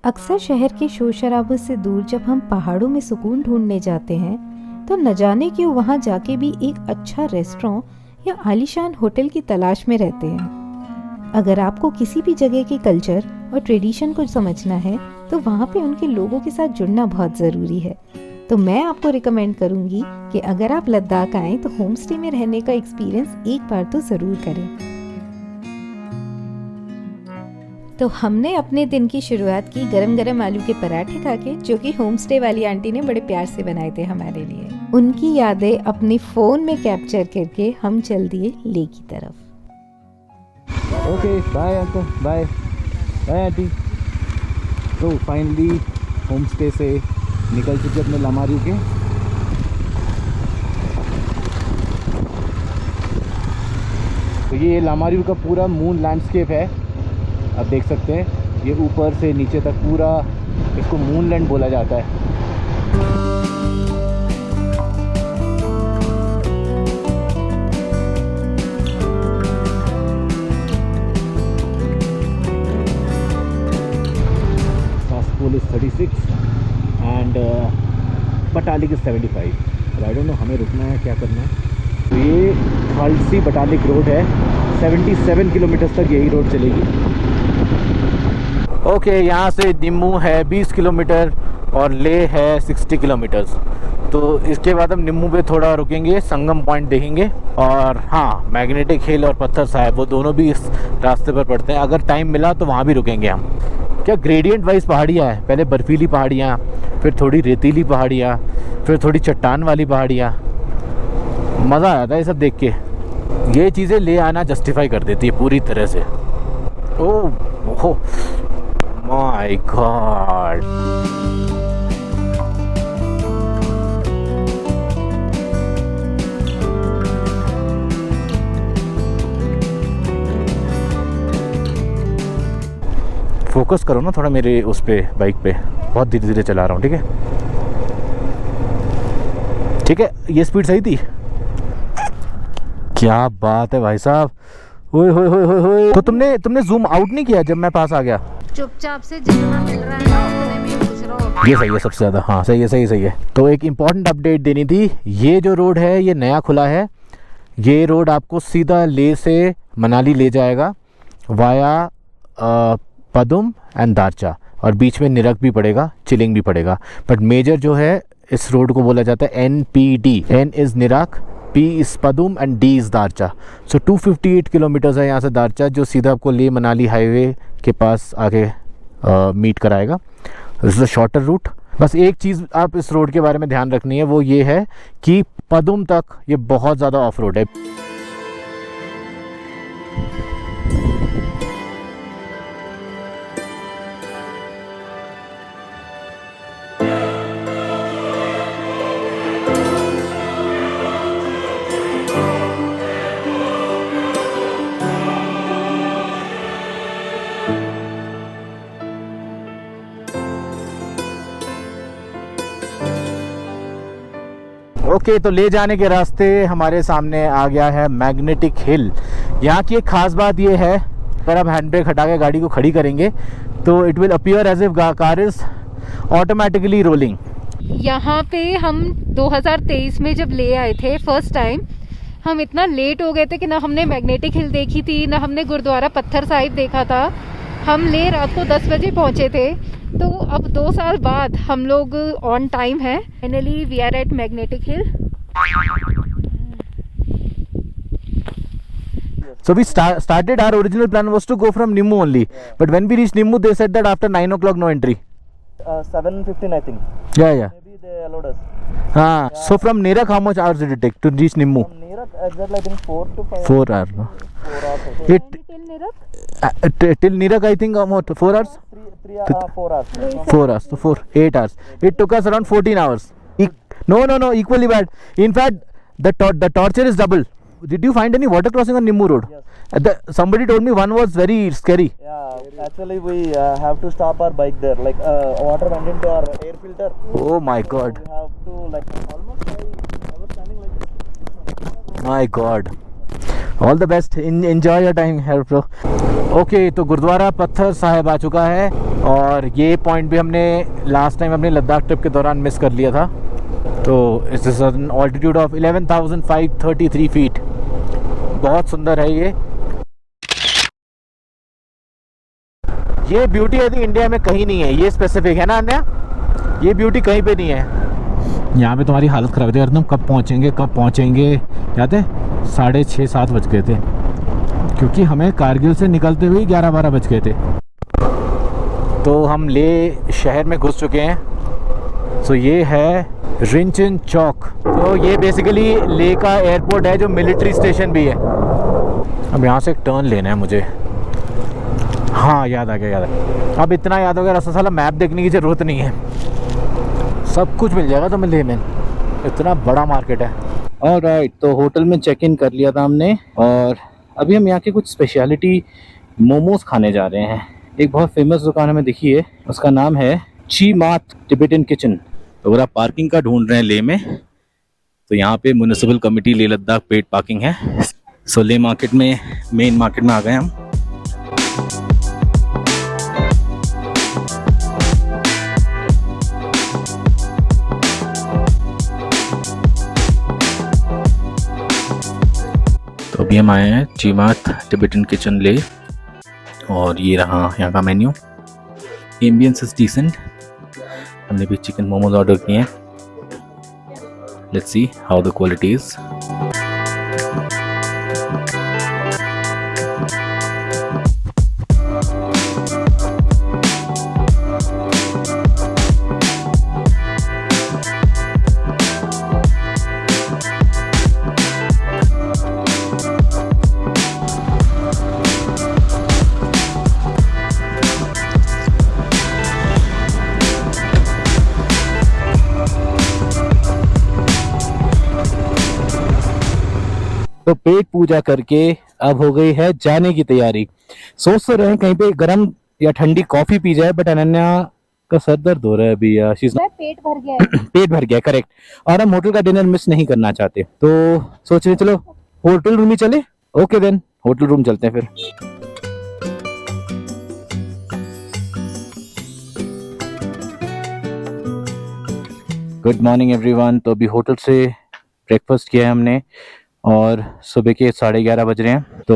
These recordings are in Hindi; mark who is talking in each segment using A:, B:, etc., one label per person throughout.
A: अक्सर शहर के शोर शराबे से दूर जब हम पहाड़ों में सुकून ढूंढने जाते हैं तो न जाने क्यों वहाँ जाके भी एक अच्छा रेस्टोरेंट या आलीशान होटल की तलाश में रहते हैं। अगर आपको किसी भी जगह के कल्चर और ट्रेडिशन को समझना है तो वहाँ पे उनके लोगों के साथ जुड़ना बहुत ज़रूरी है। तो मैं आपको रिकमेंड करूँगी कि अगर आप लद्दाख आएँ तो होम स्टे में रहने का एक्सपीरियंस एक बार तो ज़रूर करें। तो हमने अपने दिन की शुरुआत की गरम गरम आलू के पराठे खा के, जो कि होम स्टे वाली आंटी ने बड़े प्यार से बनाए थे हमारे लिए। उनकी यादें अपने फ़ोन में कैप्चर करके हम चल दिए लेह की तरफ।
B: Okay bye uncle, bye bye aunty. तो फाइनली होम स्टे से निकल चुके अपने लामारियू के। तो ये लामारियू का पूरा मून लैंडस्केप है, आप देख सकते हैं। ये ऊपर से नीचे तक पूरा, इसको मूनलैंड बोला जाता है। Saspol is 36 and Batalik is 75। I don't know हमें रुकना है क्या करना है। तो ये खालसी बटालिक रोड है, 77 किलोमीटर तक यही रोड चलेगी। ओके, यहाँ से निम्मू है 20 किलोमीटर और लेह है 60 किलोमीटर्स। तो इसके बाद हम निम्मू पे थोड़ा रुकेंगे, संगम पॉइंट देखेंगे। और हाँ, मैग्नेटिक हिल और पत्थर साहिब वो दोनों भी इस रास्ते पर पड़ते हैं। अगर टाइम मिला तो वहाँ भी रुकेंगे हम। क्या ग्रेडियंट वाइज पहाड़ियाँ हैं, पहले बर्फीली पहाड़ियाँ, फिर थोड़ी रेतीली पहाड़ियाँ, फिर थोड़ी चट्टान वाली पहाड़ियाँ। मज़ा आया था ये सब देख के। ये चीज़ें ले आना जस्टिफाई कर देती है पूरी तरह से। ओह माय गॉड, फोकस करो ना थोड़ा मेरे उस पे, बाइक पे। बहुत धीरे धीरे चला रहा हूँ, ठीक है ठीक है। ये स्पीड सही थी। क्या बात है भाई साहब। ओए होए होए होए होए। तो तुमने जूम आउट नहीं किया जब मैं पास आ गया?
A: चुपचाप से जितना मिल रहा है ना उतने में घुस रहा हूं।
B: ये सही है सबसे ज़्यादा। हाँ सही है। तो एक इम्पॉर्टेंट अपडेट देनी थी। ये जो रोड है ये नया खुला है। ये रोड आपको सीधा लेह से मनाली ले जाएगा वाया पदुम एंड दारचा, और बीच में निरक भी पड़ेगा, चिलिंग भी पड़ेगा। बट मेजर जो है इस रोड को बोला जाता है NPD। N is Nirak, P is Padum and D is Darcha. So 258 kilometres है यहाँ से दारचा, जो सीधा आपको लेह मनाली हाईवे के पास आके मीट कराएगा। This is a shorter route. बस एक चीज़ आप इस रोड के बारे में ध्यान रखनी है, वो ये है कि पदुम तक ये बहुत ज़्यादा ऑफ रोड है। ओके, तो ले जाने के रास्ते हमारे सामने आ गया है मैग्नेटिक हिल। यहाँ की एक ख़ास बात ये है, अगर आप हैंड ब्रेक हटा के गाड़ी को खड़ी करेंगे तो it will appear as if car is automatically rolling.
A: यहाँ पे हम 2023 में जब ले आए थे फर्स्ट टाइम, हम इतना लेट हो गए थे कि ना हमने मैग्नेटिक हिल देखी थी, ना हमने गुरुद्वारा पत्थर साहिब देखा था। हम ले रात को 10 बजे पहुँचे थे। तो अब 2 साल बाद हम लोग ऑन टाइम है। Finally we are at Magnetic Hill.
B: So we started, our original plan was to go from Nimmu only, but when we reached Nimmu they said that after 9 o'clock no entry.
C: 7:15 I think.
B: Yeah.
C: Maybe they allowed us.
B: Yeah. So from Nerak how much hours did it take to reach Nimmu?
C: From Nerak exactly I think 4 to 5
B: 4 hours. No?
C: 4 hours. Also.
B: Till Nerak I think what 4 hours?
C: 4 hours.
B: 4 hours. So 8 hours. It took us around 14 hours. No, equally bad. In fact, the torture is double. Did you find any water crossing on Nimmu road?
C: Yes.
B: Somebody told me one was very scary.
C: Yeah, actually we have to stop our bike there. Like water went into our air filter.
B: Oh my God.
C: So we have to like almost I was standing like this.
B: My God. All the best, enjoy your time here bro. Okay, तो गुरुद्वारा पत्थर साहिब आ चुका है और ये पॉइंट भी हमने लास्ट टाइम अपने लद्दाख ट्रिप के दौरान मिस कर लिया था। तो it's an altitude of 11,533 feet. बहुत सुंदर है ये ब्यूटी यदि इंडिया में कहीं नहीं है, ये स्पेसिफिक है ना अन्या, ये ब्यूटी कहीं पे नहीं है। यहाँ पे तुम्हारी हालत ख़राब थी यार, तुम कब पहुँचेंगे याद है 6:30-7 बज गए थे, क्योंकि हमें कारगिल से निकलते हुए 11-12 बज गए थे। तो हम ले शहर में घुस चुके हैं। तो ये है रिंचन चौक। तो ये बेसिकली ले का एयरपोर्ट है जो मिलिट्री स्टेशन भी है। अब यहाँ से एक टर्न लेना है मुझे। हाँ याद आ गया। अब इतना याद हो गया, रास्ता साला मैप देखने की ज़रूरत नहीं है, सब कुछ मिल जाएगा तुम्हें ले में। इतना बड़ा मार्केट है। ऑलराइट, तो होटल में चेक इन कर लिया था हमने और अभी हम यहाँ के कुछ स्पेशलिटी मोमोज खाने जा रहे हैं। एक बहुत फेमस दुकान हमें दिखी है, उसका नाम है चीमात टिबेटन किचन। तो अगर आप पार्किंग का ढूंढ रहे हैं ले में, तो यहाँ पे म्युनिसिपल कमेटी ले लद्दाख पेड पार्किंग है। सो ले मार्केट में, मेन मार्केट में आ गए हम। तो अभी हम आए हैं चीमात टिबेटन किचन ले और ये रहा यहाँ का मेन्यू। Ambience is decent. हमने भी चिकन मोमोज ऑर्डर किए हैं। Let's see how the quality is. तो पेट पूजा करके अब हो गई है जाने की तैयारी। सोच तो रहे हैं कहीं पे गर्म या ठंडी कॉफी पी जाए, बट अनन्या का सर दर्द हो रहा है अभी यार।
A: पेट भर गया है।
B: पेट भर गया, करेक्ट। और हम होटल का डिनर मिस नहीं करना चाहते, तो सोच रहे चलो होटल रूम ही चले। ओके देन, होटल रूम चलते हैं फिर। Good morning everyone. तो अभी होटल से ब्रेकफास्ट किया है हमने और सुबह के 11:30 बज रहे हैं। तो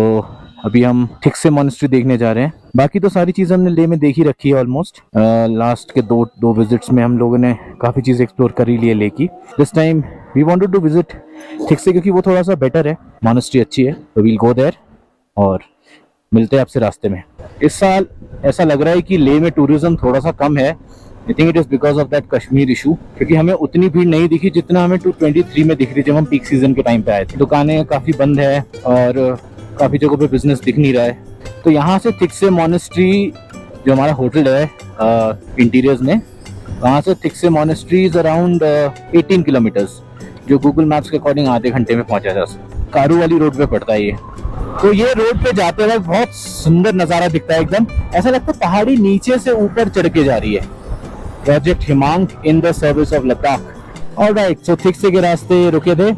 B: अभी हम ठीक से मॉनेस्ट्री देखने जा रहे हैं। बाकी तो सारी चीज़ हमने ले में देख ही रखी है ऑलमोस्ट। लास्ट के दो विजिट्स में हम लोगों ने काफ़ी चीज़ एक्सप्लोर कर ही ली है ले की। This time we wanted to visit ठीक से, क्योंकि वो थोड़ा सा बेटर है, मॉनेस्ट्री अच्छी है। तो वील गो देयर और मिलते हैं आपसे रास्ते में। इस साल ऐसा लग रहा है कि ले में टूरिज्म थोड़ा सा कम है। I think it is because of that Kashmir issue, क्योंकि हमें उतनी भीड़ नहीं दिखी जितना हमें 223 में दिख रही थी जब हम पीक सीजन के टाइम पे आए थे। दुकानें काफ़ी बंद है और काफ़ी जगहों पे बिजनेस दिख नहीं रहा है। तो यहाँ से थिक से मॉनेस्ट्री जो हमारा होटल है इंटीरियर्स में, वहाँ से थिक से मॉनेस्ट्री इज अराउंड 18 किलोमीटर्स, जो गूगल मैप्स के अकॉर्डिंग आधे घंटे में पहुँचा जा सकता। कारू वाली रोड पे पड़ता है ये। तो ये रोड पे जाते वक्त बहुत सुंदर नज़ारा दिखता है, एकदम ऐसा लगता है पहाड़ी नीचे से ऊपर चढ़ के जा रही है। Project Himang in the service of Ladakh. Alright, so thick से के रास्ते रुके थे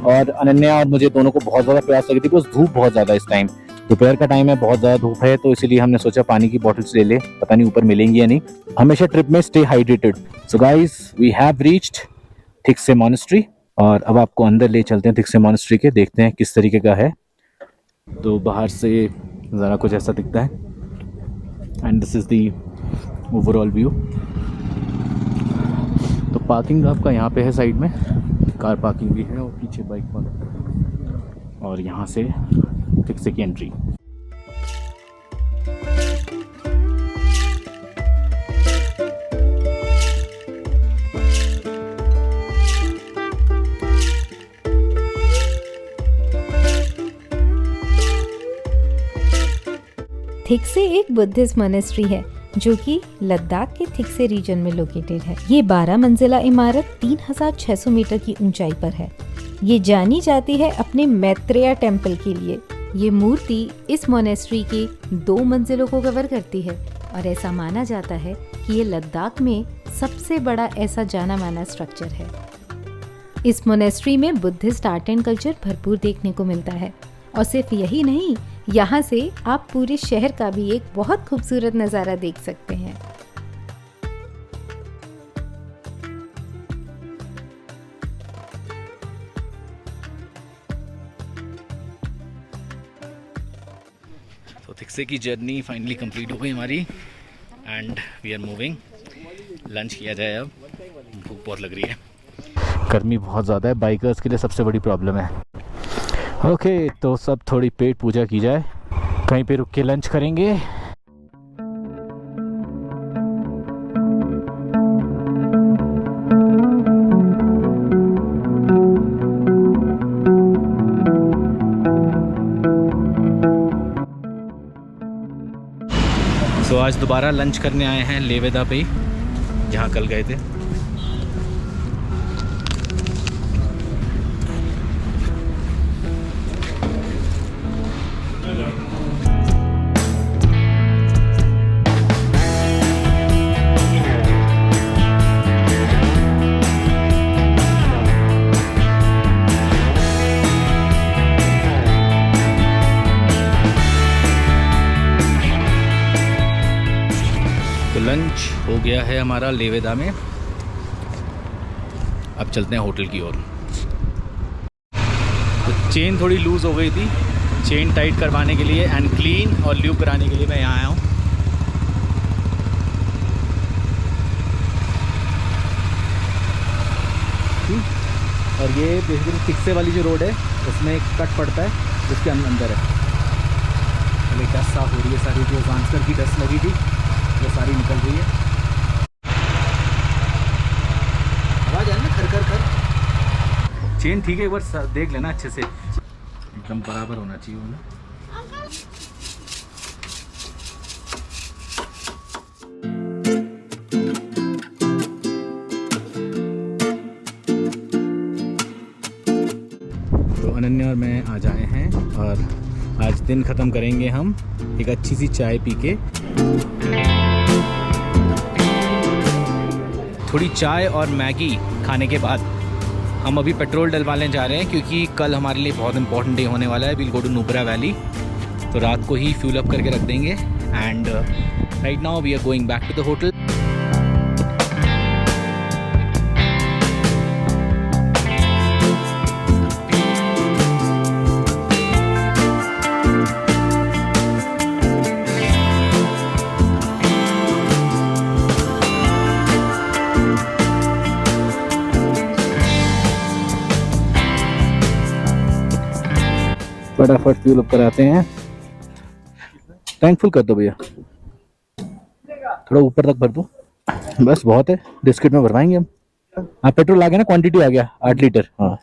B: और अनन्या और मुझे दोनों को बहुत ज़्यादा प्यास लगी थी, बिकॉज धूप बहुत ज़्यादा इस टाइम, दोपहर का टाइम है, बहुत ज़्यादा धूप है। तो इसीलिए हमने सोचा पानी की बॉटल्स ले ले, पता नहीं ऊपर मिलेंगी या नहीं। हमेशा ट्रिप में stay hydrated. So guys, we have reached Thiksey monastery और अब आपको अंदर ले चलते हैं थिक से मॉनेस्ट्री के, देखते हैं किस तरीके का है। तो बाहर से ज़रा कुछ ऐसा दिखता है and this is the overall view. तो पार्किंग आपका यहाँ पे है, साइड में कार पार्किंग भी है और पीछे बाइक पार्क, और यहाँ से थिक से की एंट्री।
A: थिक से एक बुद्धिस्ट मॉनेस्ट्री है जो कि लद्दाख के थिक से रीजन में लोकेटेड है। ये 12 मंजिला इमारत 3600 मीटर की ऊंचाई पर है। ये जानी जाती है अपने मैत्रेय टेम्पल के लिए। ये मूर्ति इस मॉनेस्ट्री की 2 मंजिलों को कवर करती है और ऐसा माना जाता है कि ये लद्दाख में सबसे बड़ा ऐसा जाना माना स्ट्रक्चर है। इस मॉनेस्ट्री में बुद्धिस्ट आर्ट एंड कल्चर भरपूर देखने को मिलता है और सिर्फ यही नहीं, यहाँ से आप पूरे शहर का भी एक बहुत खूबसूरत नज़ारा देख सकते हैं।
B: तो थिक्से की जर्नी फाइनली कंप्लीट हो गई हमारी and we are moving. Lunch किया जाए अब, भूख बहुत लग रही है। गर्मी बहुत ज़्यादा है, बाइकर्स के लिए सबसे बड़ी प्रॉब्लम है। ओके तो सब थोड़ी पेट पूजा की जाए, कहीं पे रुक के लंच करेंगे। तो आज दोबारा लंच करने आए हैं लेवेदा पे, जहाँ कल गए थे। तो लंच हो गया है हमारा लेवेदा में, अब चलते हैं होटल की ओर। तो चेन थोड़ी लूज़ हो गई थी, चेन टाइट करवाने के लिए एंड क्लीन और ल्यूब कराने के लिए मैं यहाँ आया हूँ। और ये बेसिकली थिक्से वाली जो रोड है उसमें एक कट पड़ता है, उसके अंदर है। पहले डस्ट साफ हो रही है, सारी जो ट्रांसफर की डस्ट लगी थी वो सारी निकल रही है। आवाज़ है ना खर खर खर। चेन ठीक है, एक बार देख लेना अच्छे से, एकदम बराबर होना चाहिए वो ना। तो अनन्या और मैं आज आए हैं और आज दिन ख़त्म करेंगे हम एक अच्छी सी चाय पी के। थोड़ी चाय और मैगी खाने के बाद हम अभी पेट्रोल डलवाने जा रहे हैं, क्योंकि कल हमारे लिए बहुत इंपॉर्टेंट डे होने वाला है। Will go to Nubra valley, तो रात को ही फ्यूल अप करके रख देंगे। And right now we are going back to the hotel. फटाफट फ्यूल अप कराते हैं। टैंक फुल कर दो भैया, थोड़ा ऊपर तक भर दो, बस बहुत है। डिस्किट में भरवाएंगे हम। हाँ पेट्रोल आ गया ना, क्वांटिटी आ गया 8 लीटर। हाँ